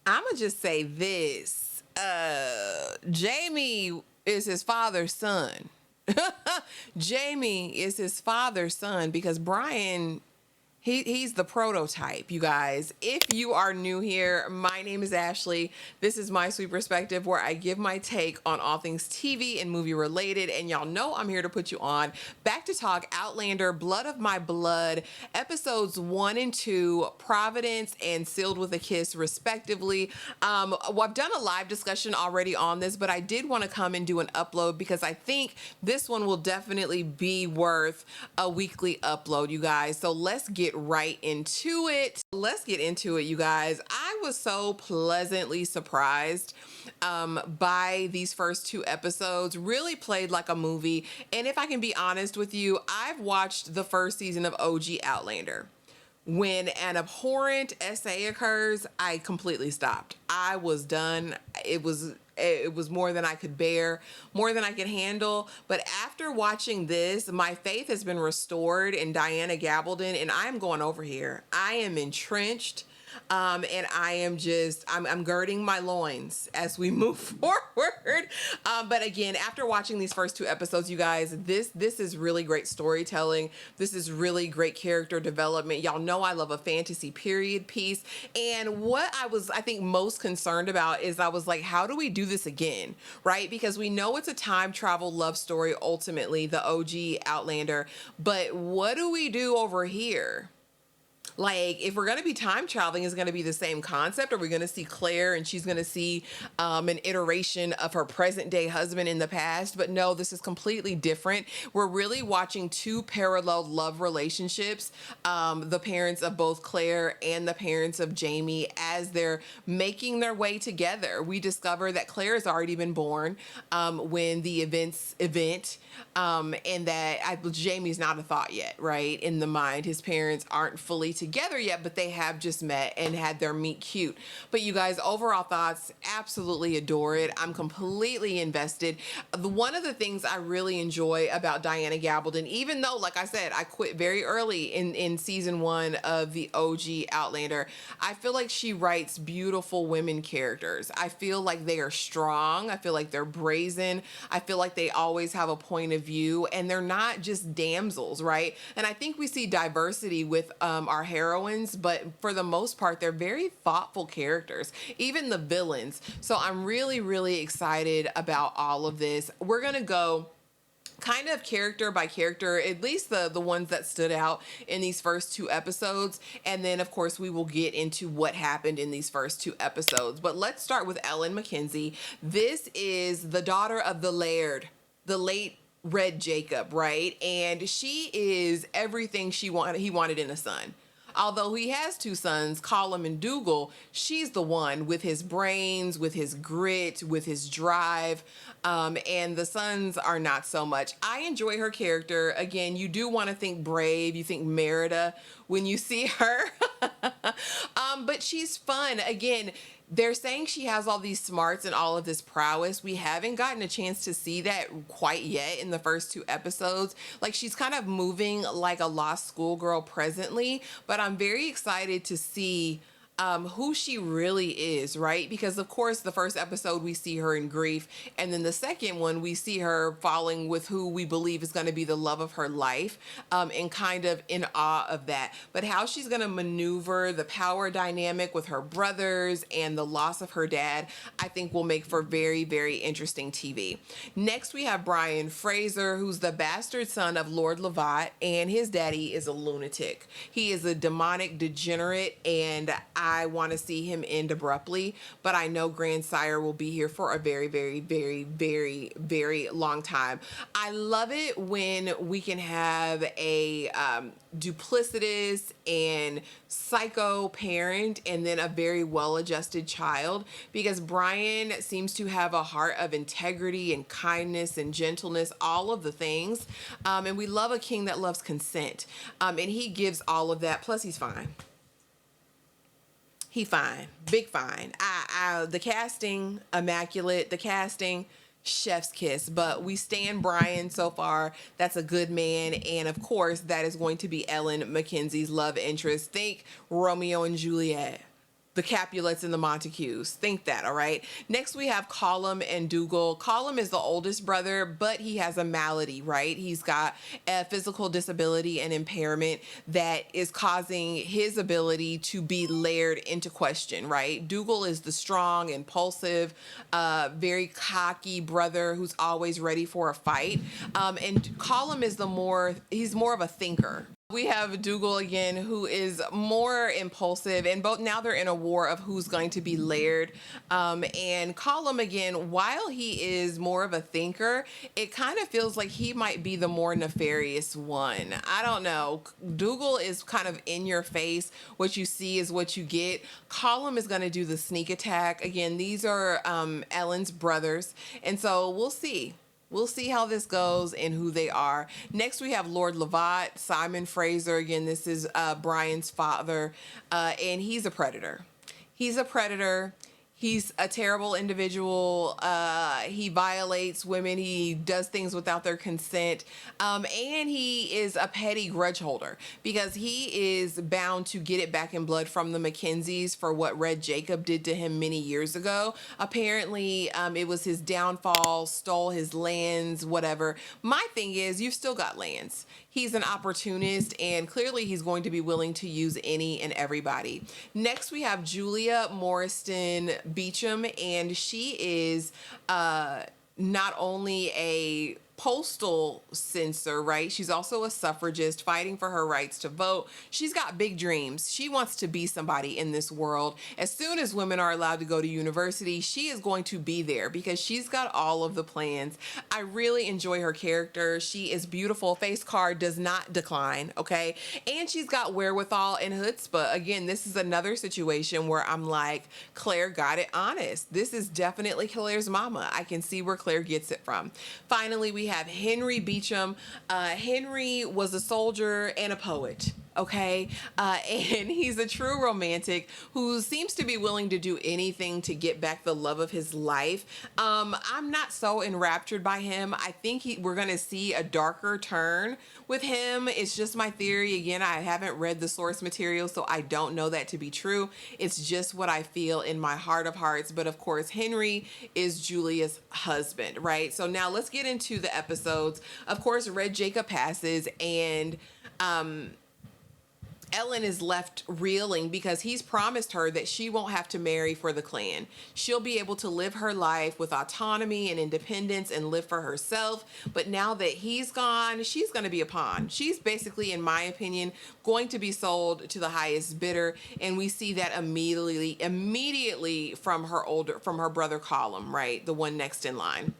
I'ma just say this. Jamie is his father's son. Jamie is his father's son because Brian, he's the prototype, you guys. If you are new here, my name is Ashley. This is My Sweet Perspective, where I give my take on all things TV and movie related. And y'all know I'm here to put you on back to talk Outlander, Blood of My Blood, episodes 1 and 2, Providence and Sealed with a Kiss, respectively. Well, I've done a live discussion already on this, but I did want to come and do an upload because I think this one will definitely be worth a weekly upload, you guys. So let's get right into it. Let's get into it, you guys. I was so pleasantly surprised by these first 2 episodes. Really played like a movie. And if I can be honest with you, I've watched the first season of OG Outlander. When an abhorrent essay occurs, I completely stopped. I was done. It was more than I could bear, more than I could handle. But after watching this, my faith has been restored in Diana Gabaldon, and I am going over here. I am entrenched. And I am I'm girding my loins as we move forward. But again, after watching these first 2 episodes, you guys, this is really great storytelling. This is really great character development. Y'all know I love a fantasy period piece. And what I think most concerned about is I was like, how do we do this again? Right? Because we know it's a time travel love story, ultimately, the OG Outlander. But what do we do over here? Like, if we're going to be time traveling, is going to be the same concept? Are we going to see Claire and she's going to see an iteration of her present day husband in the past? But no, this is completely different. We're really watching 2 parallel love relationships, the parents of both Claire and the parents of Jamie, as they're making their way together. We discover that Claire has already been born when the event, and that Jamie's not a thought yet, right? In the mind, his parents aren't fully together yet, but they have just met and had their meet cute. But you guys, overall thoughts, absolutely adore it. I'm completely invested. One of the things I really enjoy about Diana Gabaldon, even though, like I said, I quit very early in season 1 of the OG Outlander, I feel like she writes beautiful women characters. I feel like they are strong. I feel like they're brazen. I feel like they always have a point of view, and they're not just damsels, right? And I think we see diversity with our heroines, but for the most part, they're very thoughtful characters, even the villains. So I'm really, really excited about all of this. We're going to go kind of character by character, at least the ones that stood out in these first 2 episodes. And then, of course, we will get into what happened in these first 2 episodes. But let's start with Ellen MacKenzie. This is the daughter of the Laird, the late Red Jacob, right? And she is everything he wanted in a son. Although he has 2 sons, Colum and Dougal, she's the one with his brains, with his grit, with his drive, and the sons are not so much. I enjoy her character. Again, you do want to think brave. You think Merida when you see her. But she's fun. Again, they're saying she has all these smarts and all of this prowess. We haven't gotten a chance to see that quite yet in the first 2 episodes. Like, she's kind of moving like a lost schoolgirl presently, but I'm very excited to see who she really is, right? Because of course the first episode we see her in grief, and then the second one we see her falling with who we believe is going to be the love of her life, and kind of in awe of that. But how she's going to maneuver the power dynamic with her brothers and the loss of her dad, I think will make for very, very interesting TV. Next we have Brian Fraser, who's the bastard son of Lord Lovat, and his daddy is a lunatic. He is a demonic degenerate, and I want to see him end abruptly, but I know Grandsire will be here for a very, very, very, very, very long time. I love it when we can have a duplicitous and psycho parent and then a very well-adjusted child, because Brian seems to have a heart of integrity and kindness and gentleness, all of the things. And we love a king that loves consent. And he gives all of that. Plus, he's fine. He fine, big fine. The casting, immaculate. The casting, chef's kiss. But we stand Brian so far. That's a good man. And of course, that is going to be Ellen MacKenzie's love interest. Think Romeo and Juliet. the Capulets and the Montagues. Think that, all right? Next, we have Colum and Dougal. Colum is the oldest brother, but he has a malady, right? He's got a physical disability and impairment that is causing his ability to be layered into question, right? Dougal is the strong, impulsive, very cocky brother who's always ready for a fight. And Colum is he's more of a thinker. We have Dougal again, who is more impulsive, and both now they're in a war of who's going to be layered. And Colum again, while he is more of a thinker, it kind of feels like he might be the more nefarious one. I don't know. Dougal is kind of in your face. What you see is what you get. Colum is going to do the sneak attack. Again, these are Ellen's brothers, and so we'll see. We'll see how this goes and who they are. Next, we have Lord Lovat, Simon Fraser. Again, this is Brian's father, and he's a predator. He's a predator. He's a terrible individual. He violates women. He does things without their consent. And he is a petty grudge holder because he is bound to get it back in blood from the MacKenzies for what Red Jacob did to him many years ago. Apparently, it was his downfall, stole his lands, whatever. My thing is, you've still got lands. He's an opportunist, and clearly he's going to be willing to use any and everybody. Next, we have Julia Moriston Beauchamp, and she is not only a postal censor, right? She's also a suffragist fighting for her rights to vote. She's got big dreams. She wants to be somebody in this world. As soon as women are allowed to go to university, she is going to be there because she's got all of the plans. I really enjoy her character. She is beautiful. Face card does not decline, okay? And she's got wherewithal and chutzpah. Again, this is another situation where I'm like, Claire got it honest. This is definitely Claire's mama. I can see where Claire gets it from. Finally, we have Henry Beauchamp. Henry was a soldier and a poet. Okay. And he's a true romantic who seems to be willing to do anything to get back the love of his life. I'm not so enraptured by him. I think we're going to see a darker turn with him. It's just my theory. Again, I haven't read the source material, so I don't know that to be true. It's just what I feel in my heart of hearts. But of course, Henry is Julia's husband, right? So now let's get into the episodes. Of course, Red Jacob passes, and Ellen is left reeling because he's promised her that she won't have to marry for the clan. She'll be able to live her life with autonomy and independence and live for herself. But now that he's gone, she's going to be a pawn. She's basically, in my opinion, going to be sold to the highest bidder. And we see that immediately from her brother Colum, right? The one next in line.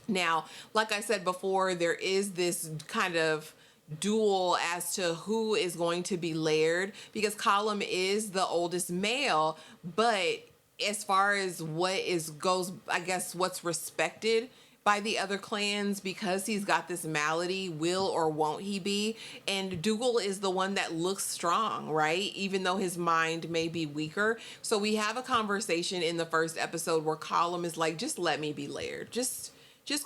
Now, like I said before, there is this kind of duel as to who is going to be layered because Colum is the oldest male, but as far as I guess what's respected by the other clans, because he's got this malady, will or won't he be? And Dougal is the one that looks strong, right? Even though his mind may be weaker. So we have a conversation in the first episode where Colum is like, just let me be layered. Just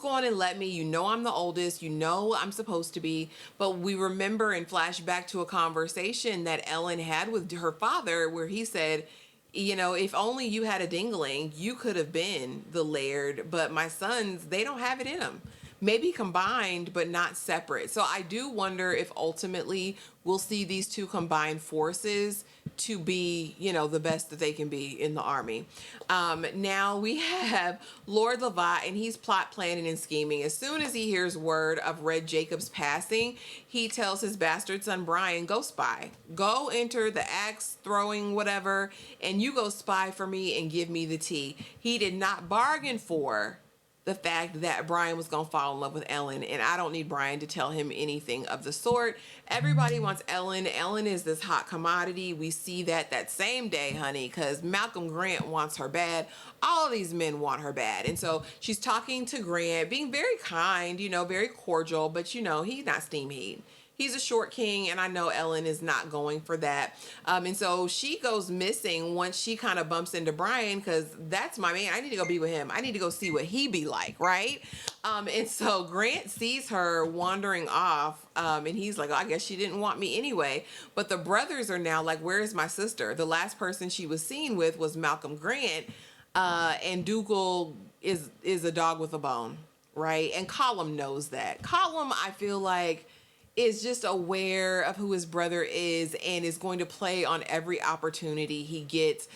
go on and let me. You know I'm the oldest. You know I'm supposed to be. But we remember and flash back to a conversation that Ellen had with her father where he said, you know, if only you had a dingling, you could have been the laird. But my sons, they don't have it in them. Maybe combined, but not separate. So I do wonder if ultimately we'll see these two combined forces to be, you know, the best that they can be in the army. Now we have Lord Lovat, and he's plot planning and scheming. As soon as he hears word of Red Jacob's passing, he tells his bastard son Brian, go spy. Go enter the axe throwing whatever, and you go spy for me and give me the tea. He did not bargain for the fact that Brian was going to fall in love with Ellen, and I don't need Brian to tell him anything of the sort. Everybody wants Ellen. Ellen is this hot commodity. We see that same day, honey, because Malcolm Grant wants her bad. All of these men want her bad. And so she's talking to Grant, being very kind, you know, very cordial, but, you know, he's not Steamheat. he's a short king, and I know Ellen is not going for that. And so she goes missing once she kind of bumps into Brian, because that's my man. I need to go be with him. I need to go see what he be like, right? And so Grant sees her wandering off, and he's like, oh, I guess she didn't want me anyway. But the brothers are now like, where's my sister? The last person she was seen with was Malcolm Grant, and Dougal is a dog with a bone, right? And Colum knows that. Colum, I feel like, is just aware of who his brother is and is going to play on every opportunity he gets.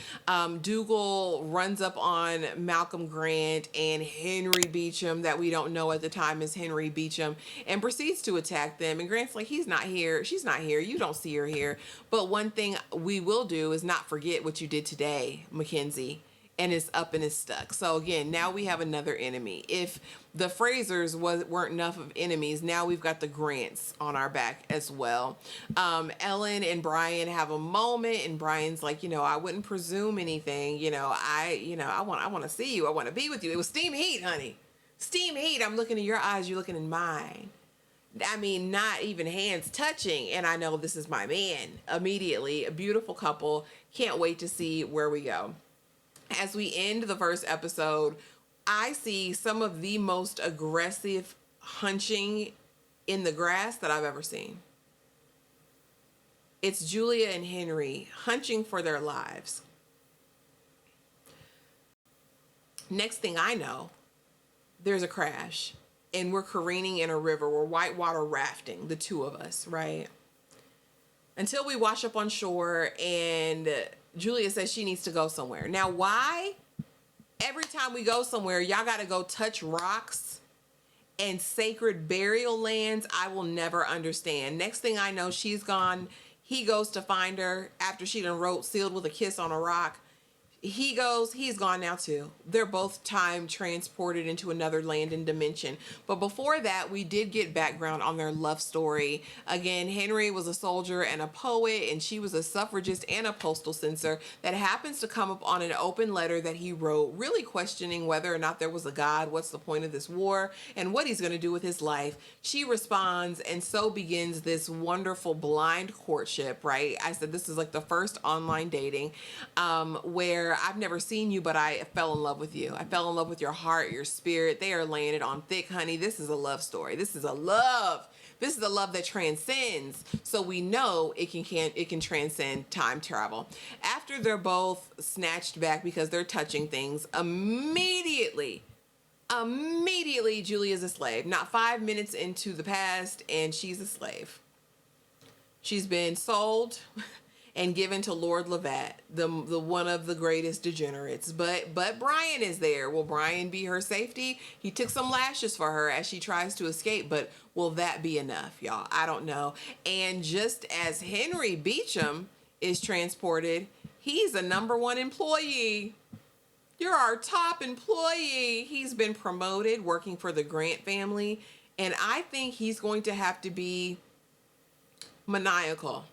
Dougal runs up on Malcolm Grant and Henry Beauchamp, that we don't know at the time is Henry Beauchamp, and proceeds to attack them. And Grant's like, he's not here. She's not here. You don't see her here. But one thing we will do is not forget what you did today, MacKenzie. And it's up and it's stuck. So again, now we have another enemy. If the Frasers weren't enough of enemies, now we've got the Grants on our back as well. Ellen and Brian have a moment, and Brian's like, I wouldn't presume anything. I want to see you. I want to be with you. It was Steamheat, honey. Steamheat. I'm looking in your eyes. You're looking in mine. I mean, not even hands touching. And I know this is my man. Immediately, a beautiful couple. Can't wait to see where we go. As we end the first episode, I see some of the most aggressive hunching in the grass that I've ever seen. It's Julia and Henry hunching for their lives. Next thing I know, there's a crash, and we're careening in a river. We're whitewater rafting, the two of us, right? Until we wash up on shore, and Julia says she needs to go somewhere. Now, why? Every time we go somewhere, y'all got to go touch rocks and sacred burial lands. I will never understand. Next thing I know, she's gone. He goes to find her after she done wrote sealed with a kiss on a rock. He's gone now too. They're both time transported into another land and dimension. But before that, we did get background on their love story. Again, Henry was a soldier and a poet, and she was a suffragist and a postal censor that happens to come up on an open letter that he wrote, really questioning whether or not there was a God, what's the point of this war, and what he's going to do with his life. She responds, and so begins this wonderful blind courtship, right? I said this is like the first online dating, where I've never seen you, but I fell in love with you. I fell in love with your heart, your spirit. They are laying it on thick, honey. This is a love story. This is a love that transcends. So we know it can transcend time travel. After they're both snatched back because they're touching things, immediately Julia's a slave. Not 5 minutes into the past, and she's a slave. She's been sold and given to Lord Lovat, the one of the greatest degenerates. But Brian is there. Will Brian be her safety? He took some lashes for her as she tries to escape, but will that be enough, y'all? I don't know. And just as Henry Beauchamp is transported, he's a #1 employee. You're our top employee. He's been promoted, working for the Grant family, and I think he's going to have to be maniacal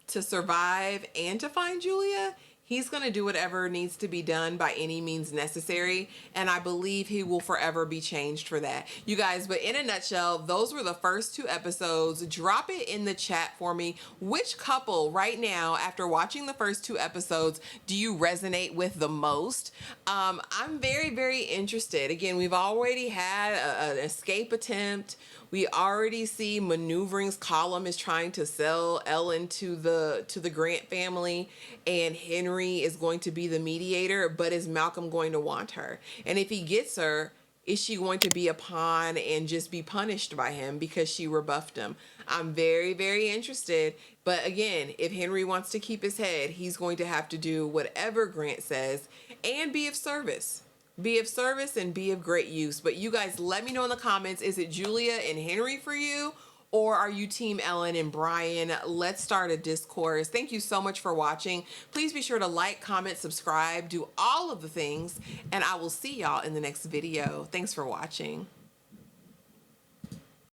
to survive and to find Julia. He's going to do whatever needs to be done by any means necessary, and I believe he will forever be changed for that. You guys, but in a nutshell, those were the first 2 episodes. Drop it in the chat for me. Which couple right now, after watching the first 2 episodes, do you resonate with the most? I'm very, very interested. Again, we've already had an escape attempt. We already see maneuverings. Colum is trying to sell Ellen to the Grant family, and Henry is going to be the mediator, but is Malcolm going to want her? And if he gets her, is she going to be a pawn and just be punished by him because she rebuffed him? I'm very, very interested. But again, if Henry wants to keep his head, he's going to have to do whatever Grant says and be of service. Be of service and be of great use. But you guys, let me know in the comments, is it Julia and Henry for you? Or are you Team Ellen and Brian? Let's start a discourse. Thank you so much for watching. Please be sure to like, comment, subscribe, do all of the things, and I will see y'all in the next video. Thanks for watching.